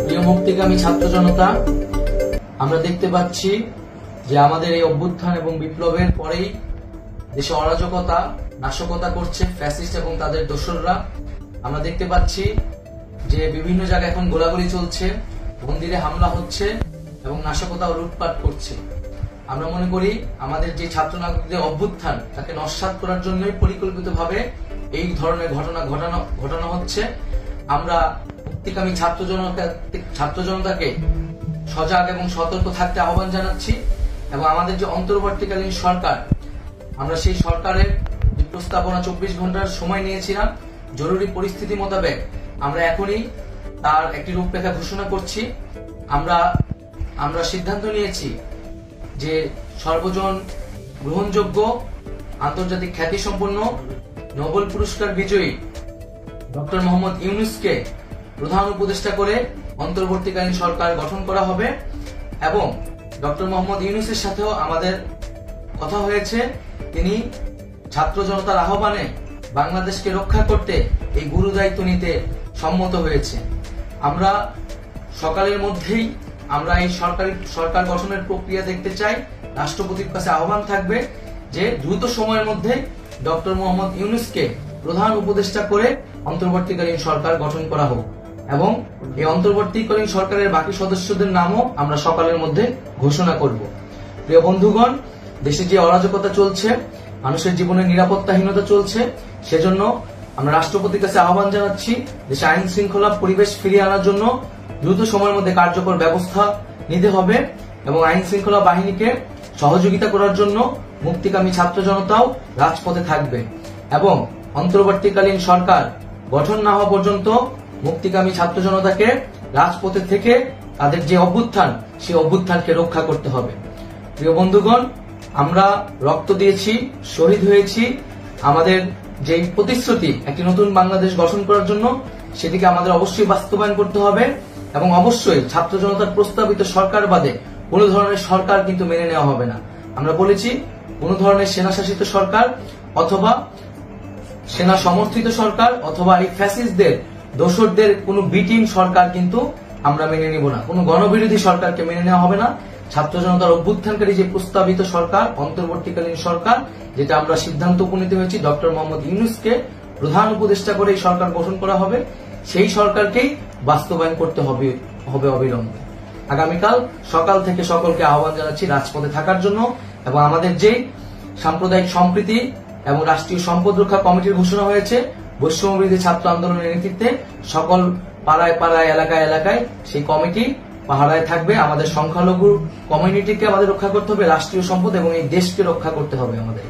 প্রিয় মুক্তিকামী ছাত্র জনতা, আমরা দেখতে পাচ্ছি যে আমাদের এই অভ্যুত্থান এবং বিপ্লবের পরেই দেশে অরাজকতা নাশকতা করছে ফ্যাসিস্ট এবং তাদের দোসররা। আমরা দেখতে পাচ্ছি যে বিভিন্ন জায়গায় এখন গোলাগুলি চলছে, মন্দিরে হামলা হচ্ছে এবং নাশকতা ও লুটপাট করছে। আমরা মনে করি আমাদের যে ছাত্র নাগরিকদের অভ্যুত্থান তাকে নস্যাৎ করার জন্যই পরিকল্পিতভাবে এই ধরনের ঘটনা ঘটানো হচ্ছে। আমরা মুক্তিকামী ছাত্র জনতাকে সজাগ এবং সতর্ক থাকতে আহ্বান জানাচ্ছি এবং আমাদের যে অন্তর্বর্তীকালীন সরকার, আমরা সেই সরকারের প্রস্তাবনা 24 ঘন্টার সময় নিয়েছিলাম। জরুরি পরিস্থিতি মোতাবেক আমরা এখনই তার একটি রূপরেখা ঘোষণা করছি। আমরা সিদ্ধান্ত নিয়েছি যে সর্বজন গ্রহণযোগ্য আন্তর্জাতিক খ্যাতিসম্পন্ন নোবেল পুরস্কার বিজয়ী ডক্টর মোহাম্মদ ইউনূসকে প্রধান উপদেষ্টা করে অন্তর্বর্তীকালীন সরকার গঠন করা হবে এবং ডক্টর মোহাম্মদ ইউনূসের সাথেও আমাদের কথা হয়েছে। তিনি ছাত্র জনতার আহ্বানে বাংলাদেশকে রক্ষা করতে এই গুরু দায়িত্ব নিতে সম্মত হয়েছে। আমরা সকালের মধ্যেই আমরা এই সরকার গঠনের প্রক্রিয়া দেখতে চাই। রাষ্ট্রপতির কাছে আহ্বান থাকবে যে দ্রুত সময়ের মধ্যে ডক্টর মোহাম্মদ ইউনূসকে প্রধান উপদেষ্টা করে অন্তর্বর্তীকালীন সরকার গঠন করা হোক এবং এই অন্তর্বর্তীকালীন সরকারের বাকি সদস্যদের নামও আমরা সকালের মধ্যে ঘোষণা করব। প্রিয় বন্ধুগণ, দেশে যে অরাজকতা চলছে, মানুষের জীবনের নিরাপত্তাহীনতা চলছে, সেজন্য আমরা রাষ্ট্রপতির কাছে আহ্বান জানাচ্ছি দেশে আইন শৃঙ্খলা পরিবেশ ফিরিয়ে আনার জন্য দ্রুত সময়ের মধ্যে কার্যকর ব্যবস্থা নিতে হবে এবং আইন শৃঙ্খলা বাহিনীকে সহযোগিতা করার জন্য মুক্তিকামী ছাত্র জনতাও রাজপথে থাকবে এবং অন্তর্বর্তীকালীন সরকার গঠন না হওয়া পর্যন্ত মুক্তিকামী ছাত্র জনতাকে রাজপথে থেকে তাদের যে অভ্যুত্থান, সেই অভ্যুত্থানকে রক্ষা করতে হবে। প্রিয় বন্ধুগণ, আমরা রক্ত দিয়েছি, শহীদ হয়েছি। আমাদের যে প্রতিশ্রুতি একটি নতুন বাংলাদেশ গঠন করার জন্য, সেটিকে আমাদের অবশ্যই বাস্তবায়ন করতে হবে এবং অবশ্যই ছাত্র জনতার প্রস্তাবিত সরকার বাদে কোনো ধরনের সরকার কিন্তু মেনে নেওয়া হবে না। আমরা বলেছি কোনো ধরনের সেনা শাসিত সরকার অথবা সেনা সমর্থিত সরকার অথবা এই ফ্যাসিস্টদের দোসরদের কোনো বি টিম সরকার কিন্তু আমরা মেনে নিব না। কোনো গণবিরোধী সরকারকে মেনে নেওয়া হবে না। ছাত্র জনতার অভ্যুত্থানকারী যে প্রস্তাবিত সরকার, অন্তর্বর্তীকালীন সরকার, যেটা আমরা সিদ্ধান্ত উপনীত হয়েছি ডক্টর মোহাম্মদ ইউনূসকে প্রধান উপদেষ্টা করে এই সরকার গঠন করা হবে, সেই সরকারকেই বাস্তবায়ন করতে হবে অবিলম্বে। আগামীকাল সকাল থেকে সকলকে আহ্বান জানাচ্ছি রাজপথে থাকার জন্য এবং আমাদের যে সাম্প্রদায়িক সম্প্রীতি এবং রাষ্ট্রীয় সম্পদ রক্ষা কমিটির ঘোষণা হয়েছে বৈষম্যবিরোধী ছাত্র আন্দোলনের নেতৃত্বে, সকল পাড়ায় পাড়ায় এলাকায় এলাকায় সেই কমিটি পাহারায় থাকবে। আমাদের সংখ্যালঘু কমিউনিটিকে আমাদের রক্ষা করতে হবে, রাষ্ট্রীয় সম্পদ এবং এই দেশকে রক্ষা করতে হবে আমাদের।